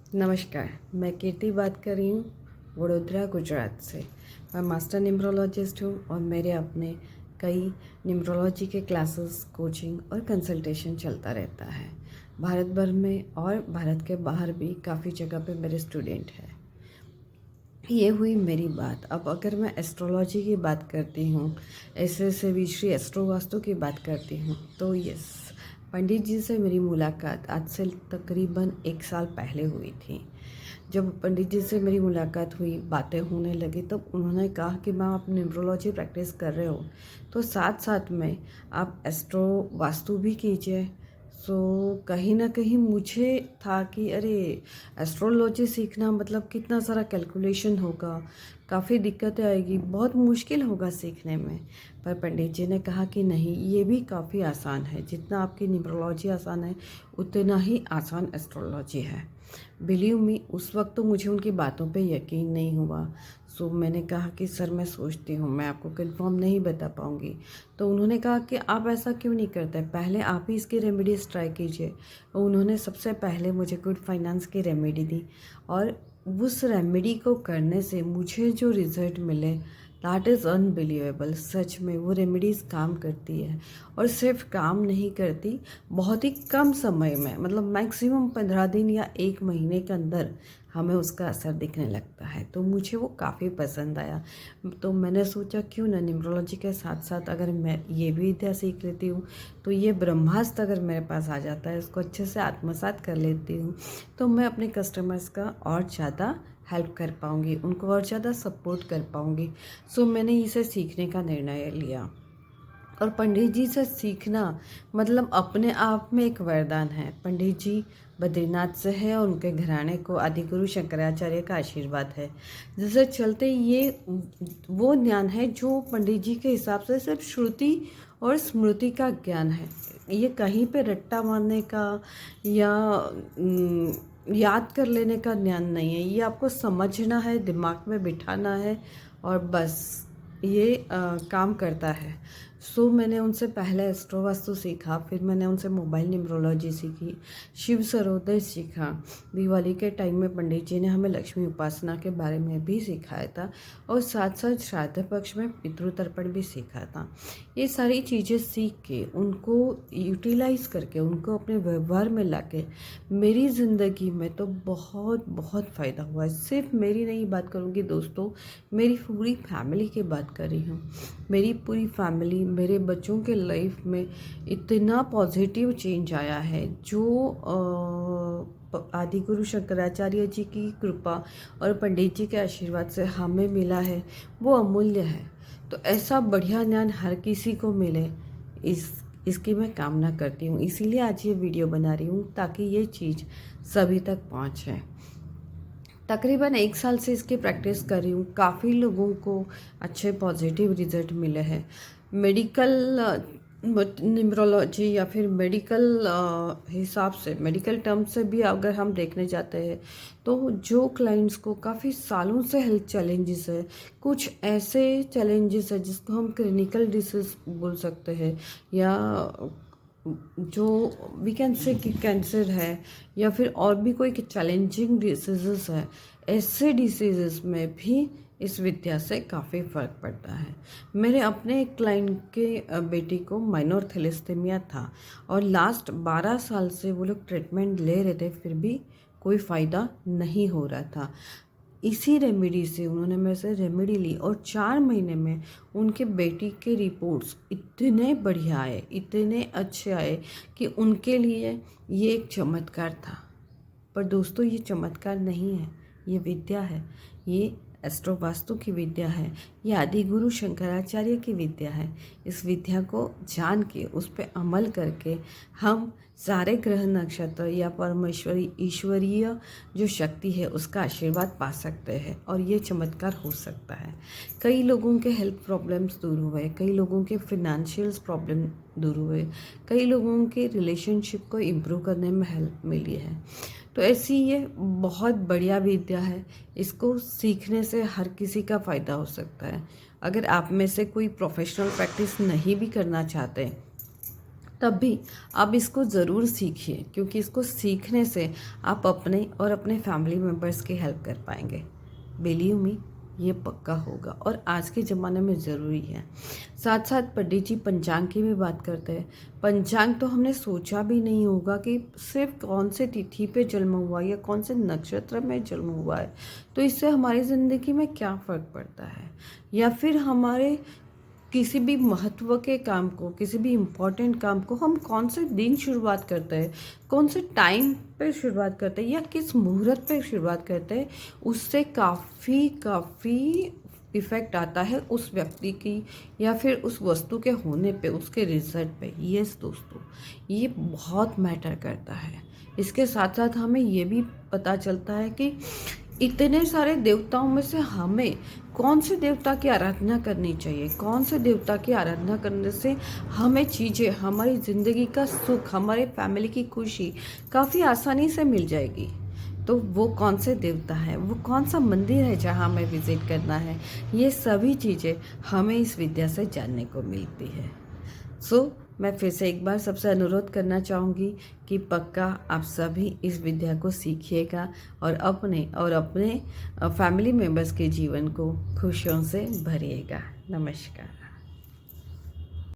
नमस्कार, मैं कीर्ति बात कर रही हूँ वडोदरा गुजरात से। मैं मास्टर न्यूमरोलॉजिस्ट हूँ और मेरे अपने कई न्यूमरोलॉजी के क्लासेस, कोचिंग और कंसल्टेशन चलता रहता है। भारत भर में और भारत के बाहर भी काफ़ी जगह पे मेरे स्टूडेंट हैं। ये हुई मेरी बात। अब अगर मैं एस्ट्रोलॉजी की बात करती हूँ, ऐसे विश्री एस्ट्रो वास्तु की बात करती हूँ, तो यस, पंडित जी से मेरी मुलाकात आज से तकरीबन 1 साल पहले हुई थी। जब पंडित जी से मेरी मुलाकात हुई, बातें होने लगी, तब उन्होंने कहा कि मैम आप न्यूमरोलॉजी प्रैक्टिस कर रहे हो तो साथ साथ में आप एस्ट्रो वास्तु भी कीजिए। सो कहीं ना कहीं मुझे था कि अरे, एस्ट्रोलॉजी सीखना मतलब कितना सारा कैलकुलेशन होगा, काफ़ी दिक्कतें आएगी, बहुत मुश्किल होगा सीखने में। पर पंडित जी ने कहा कि नहीं, ये भी काफ़ी आसान है। जितना आपकी न्यूमरोलॉजी आसान है, उतना ही आसान एस्ट्रोलॉजी है। बिलीव मी, उस वक्त तो मुझे उनकी बातों पे यकीन नहीं हुआ। सो मैंने कहा कि सर मैं सोचती हूँ, मैं आपको कंफर्म नहीं बता पाऊँगी। तो उन्होंने कहा कि आप ऐसा क्यों नहीं करते, पहले आप ही इसकी रेमेडीज़ ट्राई कीजिए। और उन्होंने सबसे पहले मुझे गुड फाइनेंस की रेमेडी दी और उस रेमेडी को करने से मुझे जो रिज़ल्ट मिले, दैट इज़ अनबिलीवेबल। सच में वो रेमेडीज़ काम करती है और सिर्फ काम नहीं करती, बहुत ही कम समय में, मतलब मैक्सिमम 15 दिन या 1 महीने के अंदर हमें उसका असर दिखने लगता है। तो मुझे वो काफ़ी पसंद आया। तो मैंने सोचा क्यों ना न्यूमरोलॉजी के साथ साथ अगर मैं ये भी विद्या सीख लेती हूँ, तो ये ब्रह्मास्त्र अगर मेरे पास आ जाता है, उसको अच्छे से आत्मसात कर लेती हूँ, तो मैं अपने कस्टमर्स का और ज़्यादा हेल्प कर पाऊँगी, उनको और ज़्यादा सपोर्ट कर पाऊँगी। सो मैंने इसे सीखने का निर्णय लिया। और पंडित जी से सीखना मतलब अपने आप में एक वरदान है। पंडित जी बद्रीनाथ से है और उनके घराने को आदिगुरु शंकराचार्य का आशीर्वाद है, जिससे चलते ये वो ज्ञान है जो पंडित जी के हिसाब से सिर्फ श्रुति और स्मृति का ज्ञान है। ये कहीं पे रट्टा मारने का या याद कर लेने का ज्ञान नहीं है। ये आपको समझना है, दिमाग में बिठाना है और बस ये काम करता है। सो मैंने उनसे पहले एस्ट्रो वास्तु सीखा, फिर मैंने उनसे मोबाइल न्यूमरोलॉजी सीखी, शिव सरोदय सीखा। दिवाली के टाइम में पंडित जी ने हमें लक्ष्मी उपासना के बारे में भी सिखाया था और साथ साथ श्राद्ध पक्ष में पितृतर्पण भी सीखा था। ये सारी चीज़ें सीख के, उनको यूटिलाइज करके, उनको अपने व्यवहार में लाके मेरी ज़िंदगी में तो बहुत बहुत फ़ायदा हुआ है। सिर्फ मेरी नहीं बात करूँगी दोस्तों, मेरी पूरी फैमिली की बात कर रही हूँ। मेरी पूरी फैमिली, मेरे बच्चों के लाइफ में इतना पॉजिटिव चेंज आया है, जो आदिगुरु शंकराचार्य जी की कृपा और पंडित जी के आशीर्वाद से हमें मिला है, वो अमूल्य है। तो ऐसा बढ़िया ज्ञान हर किसी को मिले, इसकी मैं कामना करती हूँ। इसीलिए आज ये वीडियो बना रही हूँ, ताकि ये चीज़ सभी तक पहुँचे। तकरीबन 1 साल से इसकी प्रैक्टिस कर रही हूँ। काफ़ी लोगों को अच्छे पॉजिटिव रिजल्ट मिले हैं। मेडिकल न्यूमरोलॉजी या फिर मेडिकल हिसाब से, मेडिकल टर्म से भी अगर हम देखने जाते हैं, तो जो क्लाइंट्स को काफ़ी सालों से हेल्थ चैलेंजेस है, कुछ ऐसे चैलेंजेस है जिसको हम क्लिनिकल डिसीज बोल सकते हैं, या जो वी कैन से कि कैंसर है, या फिर और भी कोई चैलेंजिंग डिसीजेस है, ऐसे डिसीजेस में भी इस विद्या से काफ़ी फ़र्क पड़ता है। मेरे अपने एक क्लाइंट के बेटी को माइनर थैलेसीमिया था और लास्ट 12 साल से वो लोग ट्रीटमेंट ले रहे थे, फिर भी कोई फ़ायदा नहीं हो रहा था। इसी रेमेडी से उन्होंने मेरे से रेमेडी ली और 4 महीने में उनके बेटी के रिपोर्ट्स इतने बढ़िया आए, इतने अच्छे आए कि उनके लिए ये एक चमत्कार था। पर दोस्तों, ये चमत्कार नहीं है, ये विद्या है। ये एस्ट्रो वास्तु की विद्या है, ये आदिगुरु शंकराचार्य की विद्या है। इस विद्या को जान के, उस पर अमल करके हम सारे ग्रह नक्षत्र या परमेश्वरी ईश्वरीय जो शक्ति है उसका आशीर्वाद पा सकते हैं और ये चमत्कार हो सकता है। कई लोगों के हेल्थ प्रॉब्लम्स दूर हुए, कई लोगों के फिनेंशियल प्रॉब्लम दूर हुए, कई लोगों के रिलेशनशिप को इम्प्रूव करने में हेल्प मिली है। तो ऐसी ये बहुत बढ़िया विद्या है। इसको सीखने से हर किसी का फ़ायदा हो सकता है। अगर आप में से कोई प्रोफेशनल प्रैक्टिस नहीं भी करना चाहते, तब भी आप इसको ज़रूर सीखिए, क्योंकि इसको सीखने से आप अपने और अपने फैमिली मेम्बर्स की हेल्प कर पाएंगे। बिलीव मी, ये पक्का होगा और आज के ज़माने में ज़रूरी है। साथ साथ पंडित जी पंचांग की भी बात करते हैं। पंचांग तो हमने सोचा भी नहीं होगा कि सिर्फ कौन से तिथि पे जन्म हुआ या कौन से नक्षत्र में जन्म हुआ है, तो इससे हमारी ज़िंदगी में क्या फ़र्क पड़ता है, या फिर हमारे किसी भी महत्व के काम को, किसी भी इम्पोर्टेंट काम को हम कौन से दिन शुरुआत करते हैं, कौन से टाइम पे शुरुआत करते हैं या किस मुहूर्त पे शुरुआत करते हैं, उससे काफ़ी इफ़ेक्ट आता है उस व्यक्ति की या फिर उस वस्तु के होने पे, उसके रिजल्ट पे। यस दोस्तों, ये बहुत मैटर करता है। इसके साथ साथ हमें ये भी पता चलता है कि इतने सारे देवताओं में से हमें कौन से देवता की आराधना करनी चाहिए, कौन से देवता की आराधना करने से हमें चीज़ें, हमारी ज़िंदगी का सुख, हमारे फैमिली की खुशी काफ़ी आसानी से मिल जाएगी। तो वो कौन से देवता है, वो कौन सा मंदिर है जहाँ हमें विज़िट करना है, ये सभी चीज़ें हमें इस विद्या से जानने को मिलती है। मैं फिर से एक बार सबसे अनुरोध करना चाहूँगी कि पक्का आप सभी इस विद्या को सीखिएगा और अपने फैमिली मेम्बर्स के जीवन को खुशियों से भरिएगा। नमस्कार।